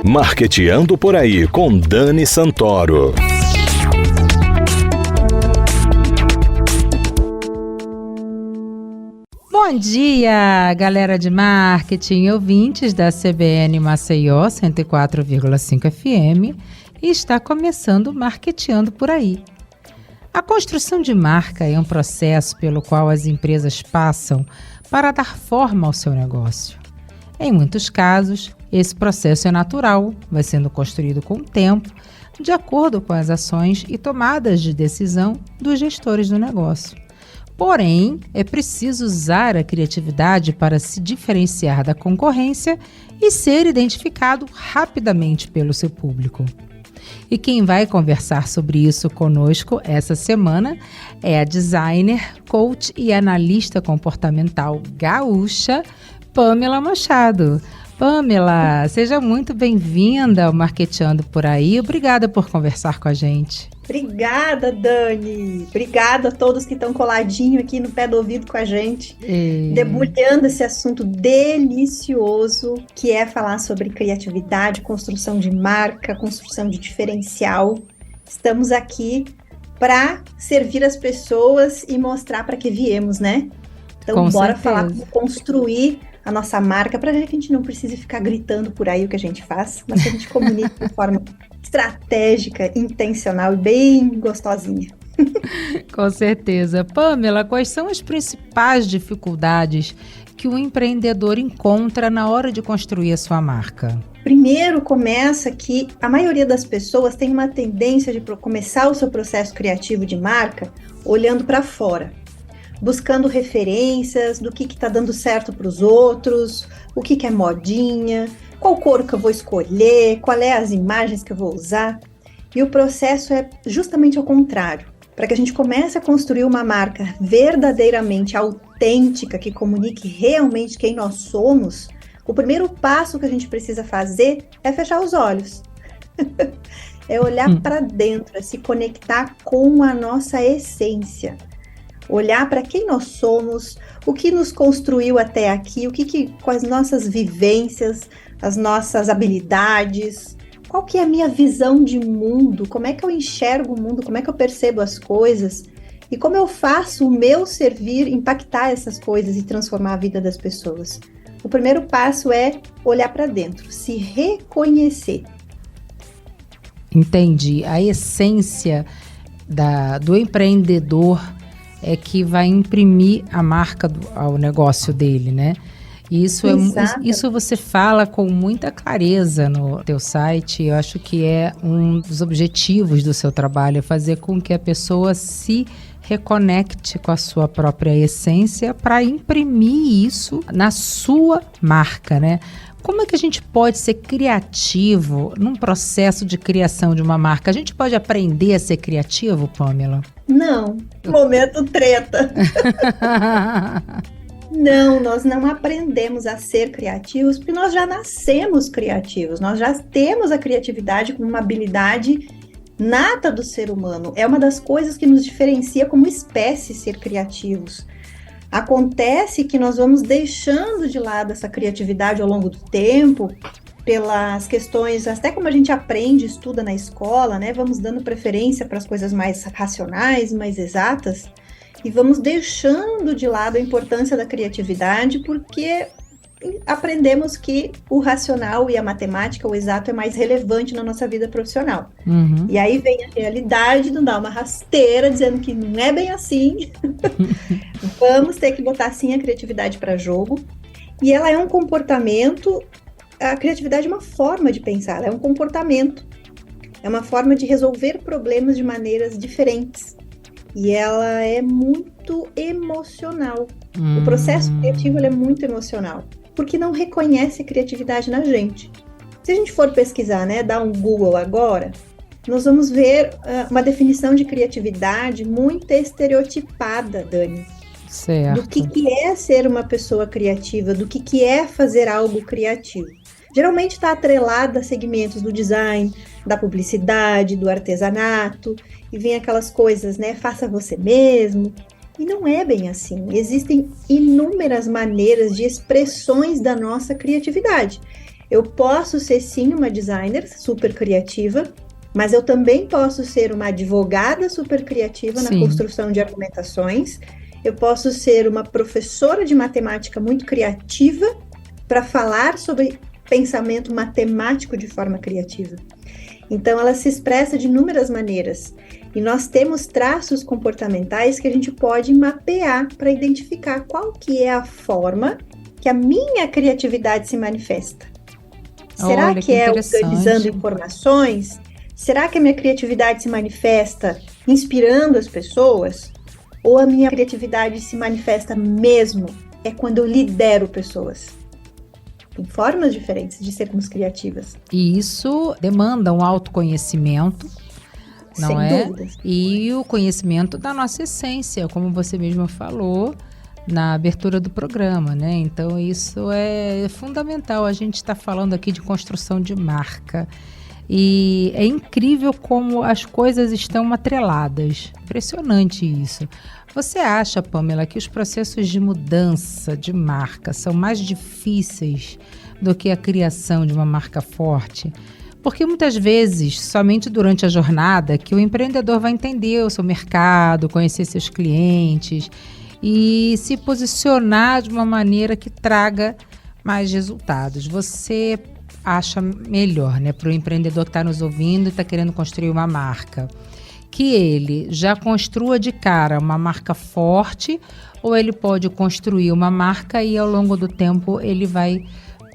Marqueteando por aí com Dani Santoro. Bom dia, galera de marketing, ouvintes da CBN Maceió 104,5 FM, e está começando Marqueteando por aí. A construção de marca é um processo pelo qual as empresas passam para dar forma ao seu negócio. Em muitos casos, esse processo é natural, vai sendo construído com o tempo, de acordo com as ações e tomadas de decisão dos gestores do negócio. Porém, é preciso usar a criatividade para se diferenciar da concorrência e ser identificado rapidamente pelo seu público. E quem vai conversar sobre isso conosco essa semana é a designer, coach e analista comportamental gaúcha, Pamela Machado. Pamela, seja muito bem-vinda ao Marqueteando por aí. Obrigada por conversar com a gente. Obrigada, Dani. Obrigada a todos que estão coladinho aqui no pé do ouvido com a gente, debulhando esse assunto delicioso que é falar sobre criatividade, construção de marca, construção de diferencial. Estamos aqui para servir as pessoas e mostrar para que viemos, né? Então, bora falar como construir a nossa marca, para que a gente não precise ficar gritando por aí o que a gente faz, mas que a gente comunique de forma estratégica, intencional e bem gostosinha. Com certeza. Pamela, quais são as principais dificuldades que o empreendedor encontra na hora de construir a sua marca? Primeiro, começa que a maioria das pessoas tem uma tendência de começar o seu processo criativo de marca olhando para fora, buscando referências do que está dando certo para os outros, o que é modinha, qual cor que eu vou escolher, qual é as imagens que eu vou usar. E o processo é justamente ao contrário. Para que a gente comece a construir uma marca verdadeiramente autêntica, que comunique realmente quem nós somos, o primeiro passo que a gente precisa fazer é fechar os olhos. É olhar para dentro, é se conectar com a nossa essência. Olhar para quem nós somos, o que nos construiu até aqui, com as nossas vivências, as nossas habilidades, qual que é a minha visão de mundo, como é que eu enxergo o mundo, como é que eu percebo as coisas e como eu faço o meu servir impactar essas coisas e transformar a vida das pessoas. O primeiro passo é olhar para dentro, se reconhecer. Entendi. A essência do empreendedor é que vai imprimir a marca ao negócio dele, né? E isso você fala com muita clareza no teu site. Eu acho que é um dos objetivos do seu trabalho, é fazer com que a pessoa se reconecte com a sua própria essência para imprimir isso na sua marca, né? Como é que a gente pode ser criativo num processo de criação de uma marca? A gente pode aprender a ser criativo, Pamela? Não, momento treta. Não, nós não aprendemos a ser criativos porque nós já nascemos criativos, nós já temos a criatividade como uma habilidade nata do ser humano. É uma das coisas que nos diferencia como espécie ser criativos. Acontece que nós vamos deixando de lado essa criatividade ao longo do tempo, pelas questões, até como a gente aprende, estuda na escola, né? Vamos dando preferência para as coisas mais racionais, mais exatas, e vamos deixando de lado a importância da criatividade, porque aprendemos que o racional e a matemática, o exato, é mais relevante na nossa vida profissional. Uhum. E aí vem a realidade, não dá uma rasteira, dizendo que não é bem assim. Vamos ter que botar, sim, a criatividade para jogo. E ela é um comportamento, a criatividade é uma forma de pensar, ela é um comportamento. É uma forma de resolver problemas de maneiras diferentes. E ela é muito emocional. O processo criativo ele é muito emocional, porque não reconhece a criatividade na gente. Se a gente for pesquisar, né, dar um Google agora, nós vamos ver uma definição de criatividade muito estereotipada, Dani. Certo. Do que é ser uma pessoa criativa, do que é fazer algo criativo. Geralmente está atrelada a segmentos do design, da publicidade, do artesanato, e vem aquelas coisas, né, faça você mesmo. E não é bem assim. Existem inúmeras maneiras de expressões da nossa criatividade. Eu posso ser, sim, uma designer super criativa, mas eu também posso ser uma advogada super criativa na construção de argumentações. Eu posso ser uma professora de matemática muito criativa para falar sobre pensamento matemático de forma criativa. Então, ela se expressa de inúmeras maneiras. E nós temos traços comportamentais que a gente pode mapear para identificar qual que é a forma que a minha criatividade se manifesta. Será que é organizando informações? Será que a minha criatividade se manifesta inspirando as pessoas? Ou a minha criatividade se manifesta mesmo quando eu lidero pessoas? Tem formas diferentes de sermos criativas. E isso demanda um autoconhecimento, não é? Sem dúvidas. E o conhecimento da nossa essência, como você mesma falou na abertura do programa, né? Então isso é fundamental. A gente está falando aqui de construção de marca. E é incrível como as coisas estão atreladas. Impressionante isso. Você acha, Pamela, que os processos de mudança de marca são mais difíceis do que a criação de uma marca forte? Porque muitas vezes, somente durante a jornada, que o empreendedor vai entender o seu mercado, conhecer seus clientes e se posicionar de uma maneira que traga mais resultados. Você acha melhor, né, para o empreendedor que está nos ouvindo e está querendo construir uma marca, que ele já construa de cara uma marca forte, ou ele pode construir uma marca e ao longo do tempo ele vai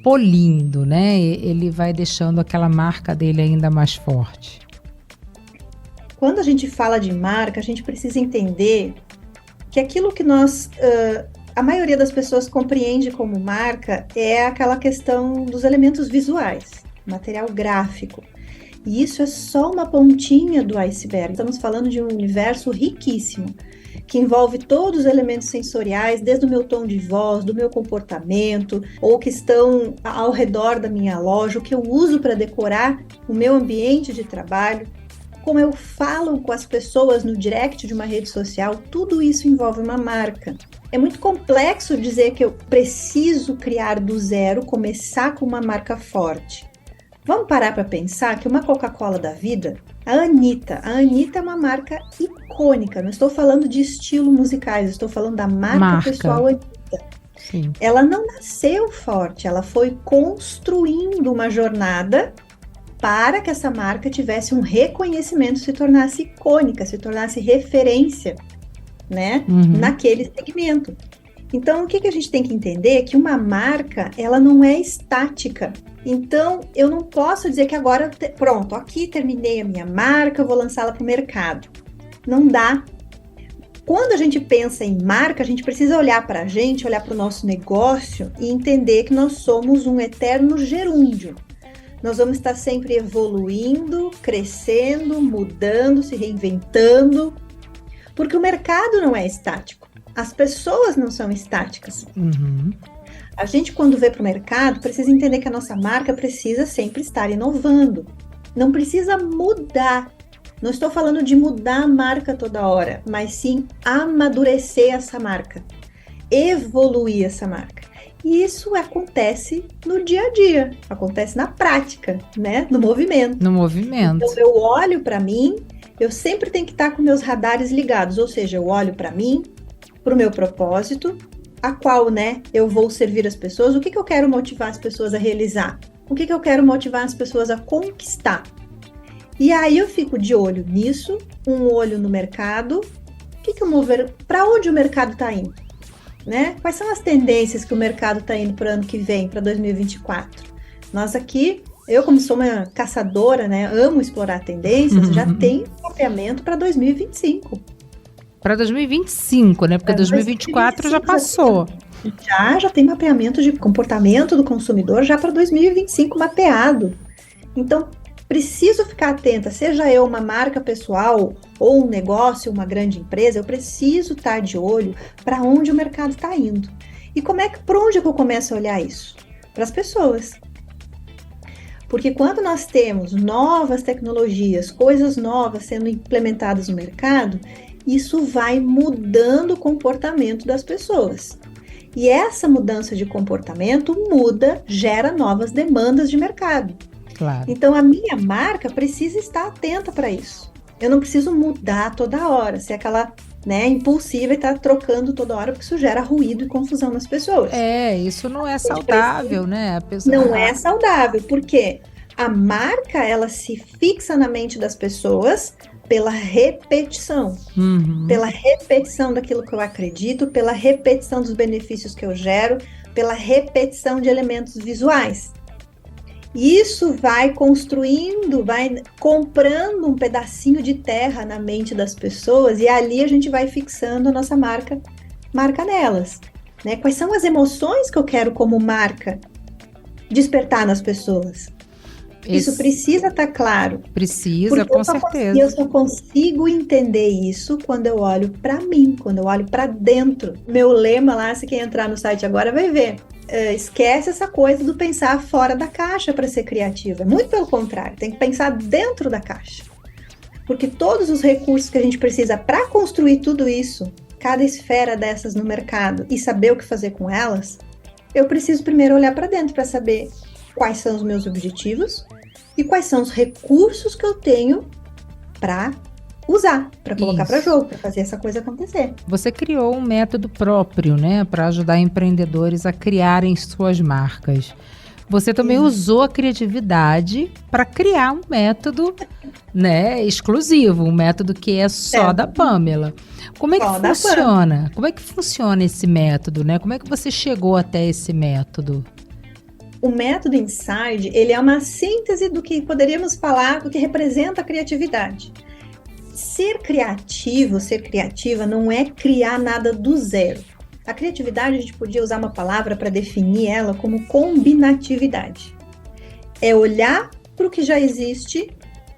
polindo, né? Ele vai deixando aquela marca dele ainda mais forte. Quando a gente fala de marca, a gente precisa entender que aquilo que a maioria das pessoas compreende como marca é aquela questão dos elementos visuais, material gráfico. E isso é só uma pontinha do iceberg. Estamos falando de um universo riquíssimo, que envolve todos os elementos sensoriais, desde o meu tom de voz, do meu comportamento, ou que estão ao redor da minha loja, o que eu uso para decorar o meu ambiente de trabalho, como eu falo com as pessoas no direct de uma rede social, tudo isso envolve uma marca. É muito complexo dizer que eu preciso criar do zero, começar com uma marca forte. Vamos parar para pensar que uma Coca-Cola da vida, a Anitta é uma marca icônica, não estou falando de estilo musicais, estou falando da marca pessoal Anitta. Sim. Ela não nasceu forte, ela foi construindo uma jornada para que essa marca tivesse um reconhecimento, se tornasse icônica, se tornasse referência, né, naquele segmento. Então, o que a gente tem que entender é que uma marca, ela não é estática. Então, eu não posso dizer que agora, pronto, aqui terminei a minha marca, eu vou lançá-la para o mercado. Não dá. Quando a gente pensa em marca, a gente precisa olhar para a gente, olhar para o nosso negócio e entender que nós somos um eterno gerúndio. Nós vamos estar sempre evoluindo, crescendo, mudando, se reinventando, porque o mercado não é estático. As pessoas não são estáticas. A gente, quando vê para o mercado, precisa entender que a nossa marca precisa sempre estar inovando. Não precisa mudar. Não estou falando de mudar a marca toda hora, mas sim amadurecer essa marca, evoluir essa marca. E isso acontece no dia a dia, acontece na prática, né? No movimento. No movimento. Então, eu olho para mim, eu sempre tenho que estar com meus radares ligados, ou seja, eu olho para mim, para o meu propósito, a qual, né, eu vou servir as pessoas, o que eu quero motivar as pessoas a realizar, o que eu quero motivar as pessoas a conquistar. E aí eu fico de olho nisso, um olho no mercado, para onde o mercado está indo, né? Quais são as tendências que o mercado está indo para o ano que vem, para 2024? Nós aqui, eu como sou uma caçadora, né, amo explorar tendências, já tenho mapeamento para 2025. Para 2025, né? Porque 2024 já passou. Já tem mapeamento de comportamento do consumidor já para 2025 mapeado. Então, preciso ficar atenta, seja eu uma marca pessoal ou um negócio, uma grande empresa, eu preciso estar de olho para onde o mercado está indo. E por onde que eu começo a olhar isso? Para as pessoas. Porque quando nós temos novas tecnologias, coisas novas sendo implementadas no mercado, isso vai mudando o comportamento das pessoas. E essa mudança de comportamento gera novas demandas de mercado. Claro. Então, a minha marca precisa estar atenta para isso. Eu não preciso mudar toda hora, ser aquela, impulsiva e estar trocando toda hora, porque isso gera ruído e confusão nas pessoas. Isso não é saudável, né? Não é saudável, porque a marca, ela se fixa na mente das pessoas pela repetição. Pela repetição daquilo que eu acredito, pela repetição dos benefícios que eu gero, pela repetição de elementos visuais. Isso vai construindo, vai comprando um pedacinho de terra na mente das pessoas e ali a gente vai fixando a nossa marca nelas, né? Quais são as emoções que eu quero como marca despertar nas pessoas? Isso precisa estar claro. Precisa, com certeza. Eu só consigo entender isso quando eu olho para mim, quando eu olho para dentro. Meu lema lá, se quem entrar no site agora vai ver. Esquece essa coisa do pensar fora da caixa para ser criativa. Muito pelo contrário, tem que pensar dentro da caixa. Porque todos os recursos que a gente precisa para construir tudo isso, cada esfera dessas no mercado e saber o que fazer com elas, eu preciso primeiro olhar para dentro para saber quais são os meus objetivos e quais são os recursos que eu tenho para usar, para colocar para jogo, para fazer essa coisa acontecer. Você criou um método próprio, né, para ajudar empreendedores a criarem suas marcas. Você também usou a criatividade para criar um método, né, exclusivo, um método que é só da Pamela. Como é que funciona? Como é que funciona esse método, né? Como é que você chegou até esse método? O método Inside, ele é uma síntese do que poderíamos falar, do que representa a criatividade. Ser criativo, ser criativa não é criar nada do zero. A criatividade, a gente podia usar uma palavra para definir ela como combinatividade. É olhar para o que já existe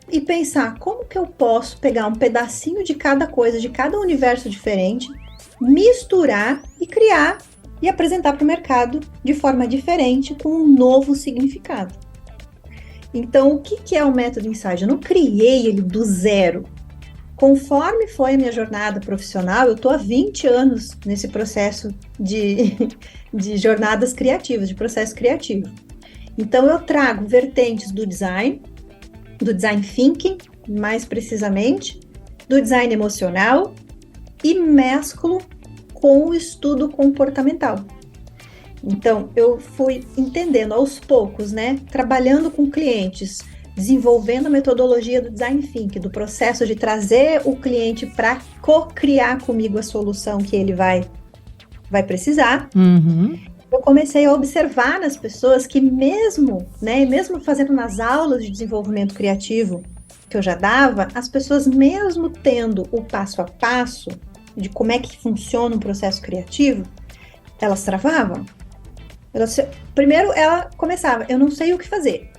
e pensar como que eu posso pegar um pedacinho de cada coisa, de cada universo diferente, misturar e criar e apresentar para o mercado de forma diferente, com um novo significado. Então, o que é o método Inside? Eu não criei ele do zero. Conforme foi a minha jornada profissional, eu estou há 20 anos nesse processo de jornadas criativas, de processo criativo. Então, eu trago vertentes do design thinking, mais precisamente, do design emocional, e mesclo com o estudo comportamental. Então, eu fui entendendo aos poucos, né? Trabalhando com clientes, desenvolvendo a metodologia do design thinking, do processo de trazer o cliente para co-criar comigo a solução que ele vai precisar. Eu comecei a observar nas pessoas que mesmo fazendo nas aulas de desenvolvimento criativo que eu já dava, as pessoas mesmo tendo o passo a passo de como é que funciona um processo criativo, elas travavam. Primeiro ela começava, eu não sei o que fazer.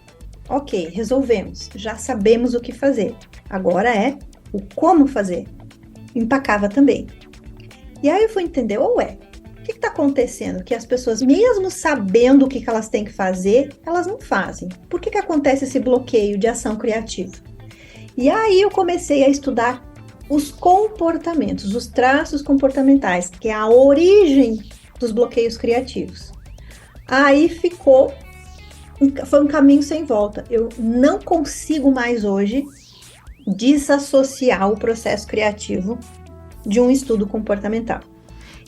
Ok, resolvemos, já sabemos o que fazer. Agora é o como fazer. Empacava também. E aí eu fui entender, o que está acontecendo? Que as pessoas, mesmo sabendo o que elas têm que fazer, elas não fazem. Por que acontece esse bloqueio de ação criativa? E aí eu comecei a estudar os comportamentos, os traços comportamentais, que é a origem dos bloqueios criativos. Aí foi um caminho sem volta. Eu não consigo mais hoje desassociar o processo criativo de um estudo comportamental.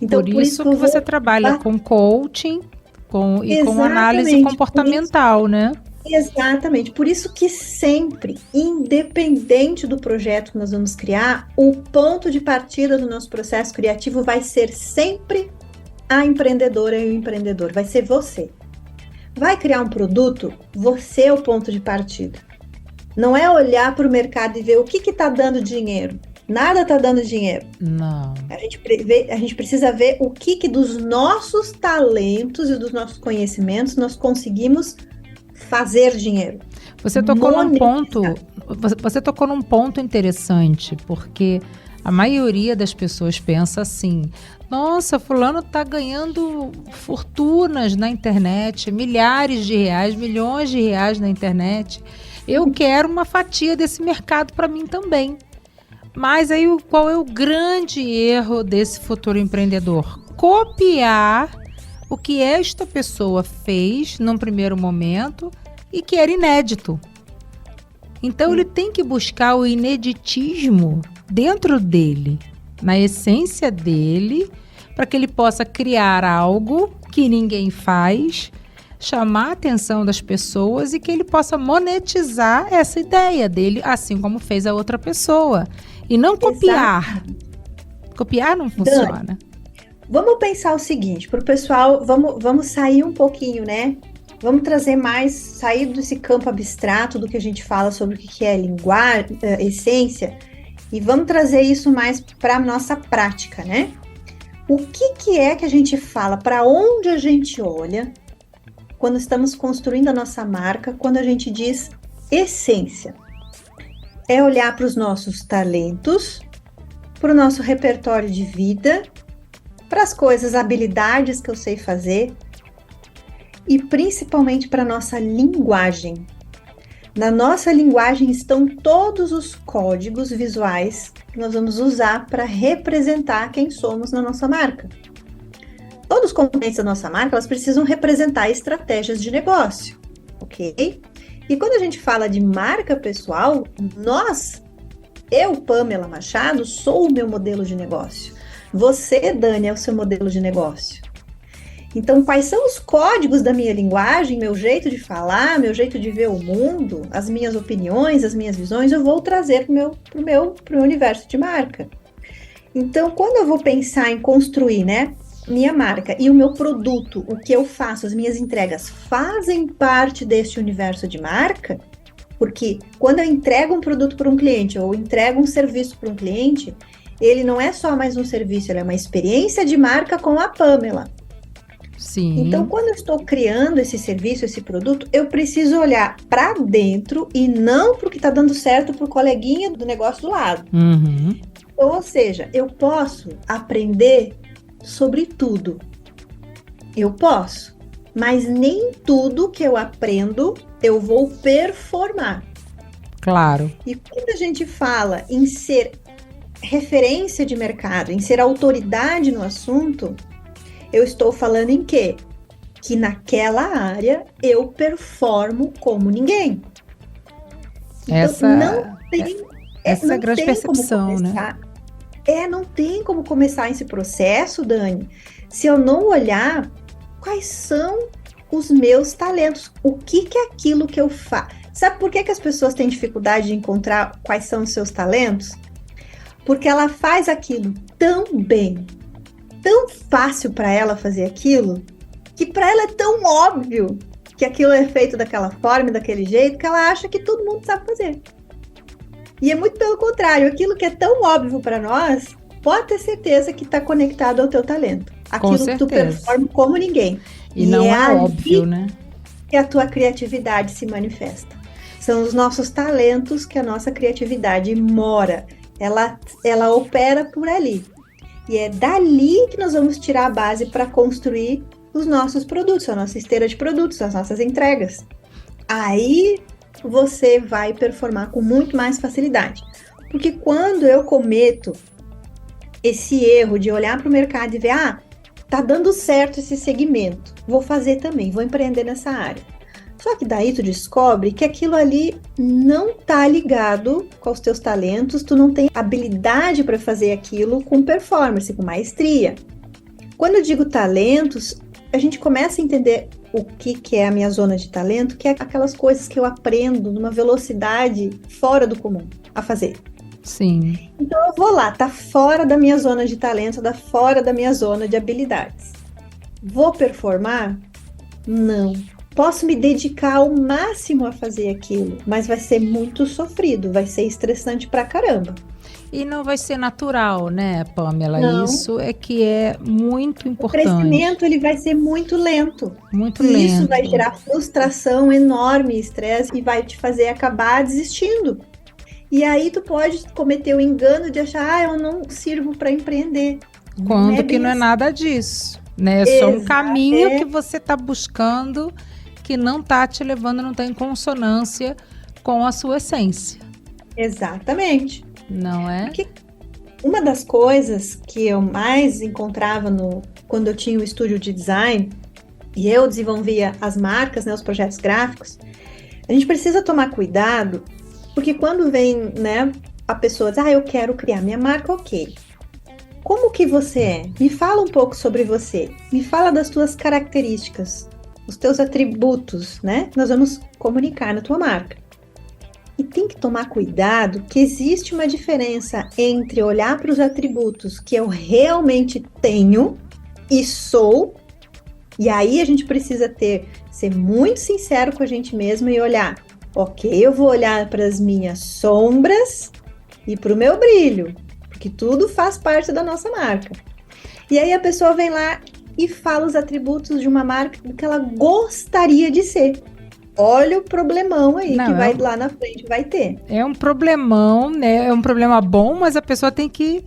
Então, por isso que você trabalha com coaching com análise comportamental, né? Exatamente, por isso que sempre, independente do projeto que nós vamos criar, o ponto de partida do nosso processo criativo vai ser sempre a empreendedora e o empreendedor, vai ser você. Vai criar um produto, você é o ponto de partida. Não é olhar para o mercado e ver o que está dando dinheiro. Nada está dando dinheiro. Não. A gente precisa ver o que dos nossos talentos e dos nossos conhecimentos nós conseguimos fazer dinheiro. Você tocou num ponto interessante, porque a maioria das pessoas pensa assim: nossa, fulano está ganhando fortunas na internet, milhares de reais, milhões de reais na internet. Eu quero uma fatia desse mercado para mim também. Mas aí qual é o grande erro desse futuro empreendedor? Copiar o que esta pessoa fez num primeiro momento e que era inédito. Então ele tem que buscar o ineditismo dentro dele, na essência dele, para que ele possa criar algo que ninguém faz, chamar a atenção das pessoas e que ele possa monetizar essa ideia dele, assim como fez a outra pessoa. E não copiar. Copiar não funciona. Dani, vamos pensar o seguinte, para o pessoal, vamos sair um pouquinho, né? Vamos trazer mais, sair desse campo abstrato do que a gente fala sobre o que é linguagem, essência, e vamos trazer isso mais para a nossa prática, né? O que é que a gente fala, para onde a gente olha quando estamos construindo a nossa marca, quando a gente diz essência? É olhar para os nossos talentos, para o nosso repertório de vida, para as coisas, habilidades que eu sei fazer, e principalmente para a nossa linguagem. Na nossa linguagem estão todos os códigos visuais que nós vamos usar para representar quem somos na nossa marca. Todos os componentes da nossa marca, elas precisam representar estratégias de negócio, ok? E quando a gente fala de marca pessoal, eu, Pamela Machado, sou o meu modelo de negócio. Você, Dani, é o seu modelo de negócio. Então, quais são os códigos da minha linguagem, meu jeito de falar, meu jeito de ver o mundo, as minhas opiniões, as minhas visões, eu vou trazer para o meu universo de marca. Então, quando eu vou pensar em construir, né, minha marca e o meu produto, o que eu faço, as minhas entregas, fazem parte deste universo de marca, porque quando eu entrego um produto para um cliente ou entrego um serviço para um cliente, ele não é só mais um serviço, ele é uma experiência de marca com a Pamela. Sim. Então, quando eu estou criando esse serviço, esse produto, eu preciso olhar para dentro e não para o que está dando certo para o coleguinha do negócio do lado. Uhum. Ou seja, eu posso aprender sobre tudo. Eu posso, mas nem tudo que eu aprendo eu vou performar. Claro. E quando a gente fala em ser referência de mercado, em ser autoridade no assunto, eu estou falando em quê? Que naquela área eu performo como ninguém. Então, Essa é a grande tem percepção, né? Não tem como começar esse processo, Dani, se eu não olhar quais são os meus talentos. O que é aquilo que eu faço? Sabe por que as pessoas têm dificuldade de encontrar quais são os seus talentos? Porque ela faz aquilo tão bem, tão fácil para ela fazer aquilo, que para ela é tão óbvio que aquilo é feito daquela forma, daquele jeito, que ela acha que todo mundo sabe fazer. E é muito pelo contrário, aquilo que é tão óbvio para nós, pode ter certeza que está conectado ao teu talento. Aquilo que tu performa como ninguém. E não é óbvio, né? Que a tua criatividade se manifesta. São os nossos talentos que a nossa criatividade mora. Ela opera por ali. E é dali que nós vamos tirar a base para construir os nossos produtos, a nossa esteira de produtos, as nossas entregas. Aí você vai performar com muito mais facilidade. Porque quando eu cometo esse erro de olhar para o mercado e ver, tá dando certo esse segmento, vou fazer também, vou empreender nessa área. Só que daí tu descobre que aquilo ali não tá ligado com os teus talentos, tu não tem habilidade para fazer aquilo com performance, com maestria. Quando eu digo talentos, a gente começa a entender o que é a minha zona de talento, que é aquelas coisas que eu aprendo numa velocidade fora do comum a fazer. Sim. Então eu vou lá, tá fora da minha zona de talento, tá fora da minha zona de habilidades. Vou performar? Não. Posso me dedicar ao máximo a fazer aquilo, mas vai ser muito sofrido, vai ser estressante pra caramba. E não vai ser natural, né, Pamela? Não. Isso é que é muito importante. O crescimento ele vai ser muito lento. Muito e lento. Isso vai gerar frustração enorme, estresse, e vai te fazer acabar desistindo. E aí tu pode cometer o engano de achar, eu não sirvo para empreender. Quando que não é nada disso, né? É só um caminho que você está buscando que não está te levando, não está em consonância com a sua essência. Exatamente. Não é? Porque uma das coisas que eu mais encontrava quando eu tinha o estúdio de design e eu desenvolvia as marcas, né, os projetos gráficos, a gente precisa tomar cuidado, porque quando vem, né, a pessoa diz, eu quero criar minha marca, ok. Como que você é? Me fala um pouco sobre você. Me fala das tuas características, os teus atributos, né? Nós vamos comunicar na tua marca. E tem que tomar cuidado que existe uma diferença entre olhar para os atributos que eu realmente tenho e sou, e aí a gente precisa ser muito sincero com a gente mesmo e olhar, ok, eu vou olhar para as minhas sombras e para o meu brilho, porque tudo faz parte da nossa marca. E aí a pessoa vem lá e fala os atributos de uma marca que ela gostaria de ser. Olha o problemão aí que vai lá na frente, vai ter. É um problemão, né? É um problema bom, mas a pessoa tem que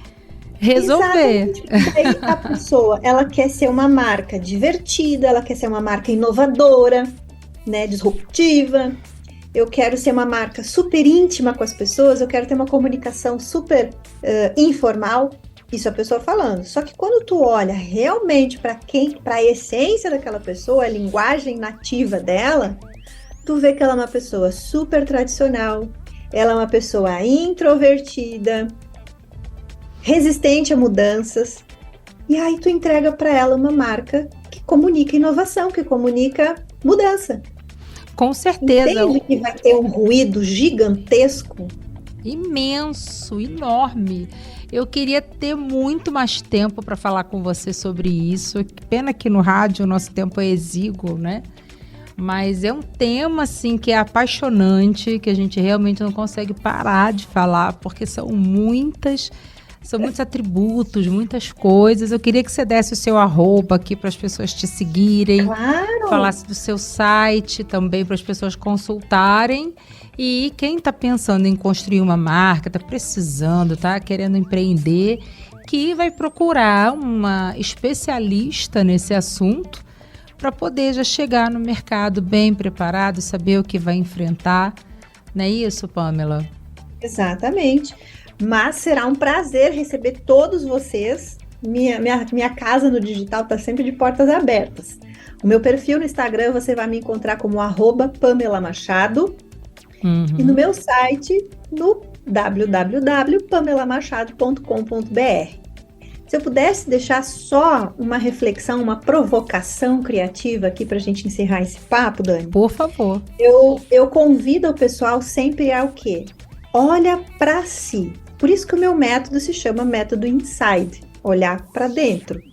resolver. Exatamente. Aí a pessoa, ela quer ser uma marca divertida, ela quer ser uma marca inovadora, né? Disruptiva. Eu quero ser uma marca super íntima com as pessoas, eu quero ter uma comunicação super informal. Isso a pessoa falando. Só que quando tu olha realmente para a essência daquela pessoa, a linguagem nativa dela, tu vê que ela é uma pessoa super tradicional, ela é uma pessoa introvertida, resistente a mudanças, e aí tu entrega para ela uma marca que comunica inovação, que comunica mudança. Com certeza. Entende que vai ter um ruído gigantesco? Imenso, enorme. Eu queria ter muito mais tempo para falar com você sobre isso. Pena que no rádio o nosso tempo é exíguo, né? Mas é um tema, assim, que é apaixonante, que a gente realmente não consegue parar de falar, porque são muitos atributos, muitas coisas. Eu queria que você desse o seu @ aqui para as pessoas te seguirem. Claro! Falasse do seu site também para as pessoas consultarem. E quem está pensando em construir uma marca, está precisando, está querendo empreender, que vai procurar uma especialista nesse assunto para poder já chegar no mercado bem preparado, saber o que vai enfrentar. Não é isso, Pamela? Exatamente. Mas será um prazer receber todos vocês. Minha casa no digital está sempre de portas abertas. O meu perfil no Instagram você vai me encontrar como @Pamela Machado. E no meu site, no www.pamelamachado.com.br. Se eu pudesse deixar só uma reflexão, uma provocação criativa aqui para a gente encerrar esse papo, Dani. Por favor. Eu convido o pessoal sempre a o quê? Olha para si. Por isso que o meu método se chama método Inside, olhar para dentro.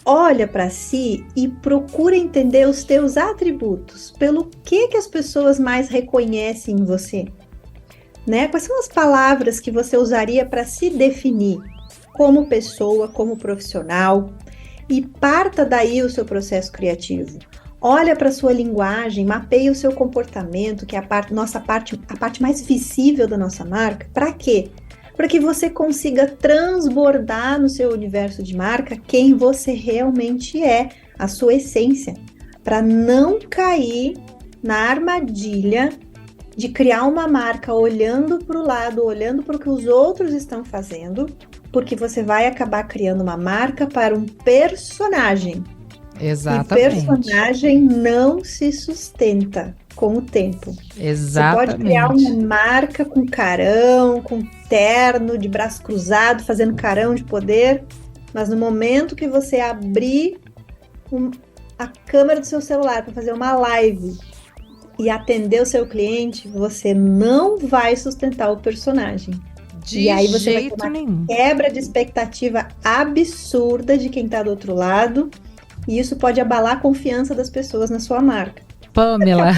Olha para si e procura entender os teus atributos. Pelo que as pessoas mais reconhecem em você? Né? Quais são as palavras que você usaria para se definir como pessoa, como profissional? E parta daí o seu processo criativo. Olha para a sua linguagem, mapeia o seu comportamento, que é a parte mais visível da nossa marca. Para quê? Para que você consiga transbordar no seu universo de marca quem você realmente é, a sua essência, para não cair na armadilha de criar uma marca olhando para o lado, olhando para o que os outros estão fazendo, porque você vai acabar criando uma marca para um personagem. Exatamente. E personagem não se sustenta com o tempo. Exatamente. Você pode criar uma marca com carão, com terno, de braço cruzado, fazendo carão de poder, mas no momento que você abrir a câmera do seu celular para fazer uma live e atender o seu cliente, você não vai sustentar o personagem. E aí você vai ter uma quebra de expectativa absurda de quem está do outro lado, e isso pode abalar a confiança das pessoas na sua marca. Pamela,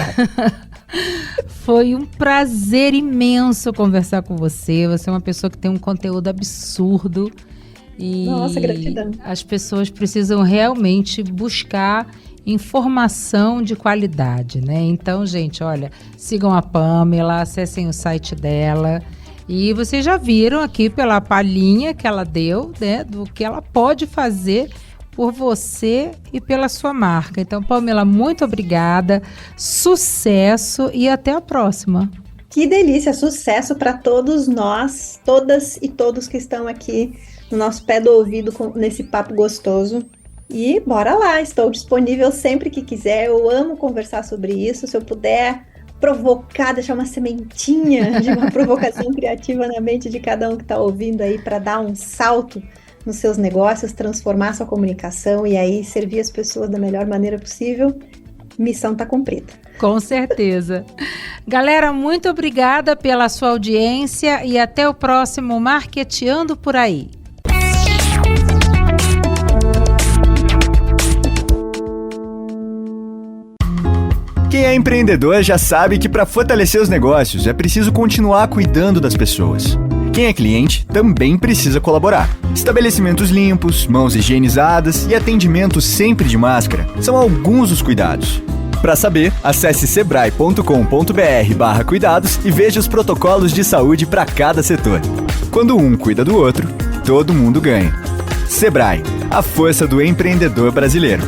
foi um prazer imenso conversar com você. Você é uma pessoa que tem um conteúdo absurdo. E nossa, gratidão. As pessoas precisam realmente buscar informação de qualidade, né? Então, gente, olha, sigam a Pamela, acessem o site dela. E vocês já viram aqui pela palhinha que ela deu, né, do que ela pode fazer por você e pela sua marca. Então, Pamela, muito obrigada, sucesso e até a próxima. Que delícia, sucesso para todos nós, todas e todos que estão aqui no nosso pé do ouvido nesse papo gostoso. E bora lá, estou disponível sempre que quiser, eu amo conversar sobre isso, se eu puder provocar, deixar uma sementinha de uma provocação criativa na mente de cada um que está ouvindo aí para dar um salto nos seus negócios, transformar sua comunicação e aí servir as pessoas da melhor maneira possível, missão está cumprida. Com certeza. Galera, muito obrigada pela sua audiência e até o próximo Marqueteando por Aí. Quem é empreendedor já sabe que para fortalecer os negócios é preciso continuar cuidando das pessoas. Quem é cliente também precisa colaborar. Estabelecimentos limpos, mãos higienizadas e atendimento sempre de máscara são alguns dos cuidados. Para saber, acesse sebrae.com.br/cuidados e veja os protocolos de saúde para cada setor. Quando um cuida do outro, todo mundo ganha. Sebrae, a força do empreendedor brasileiro.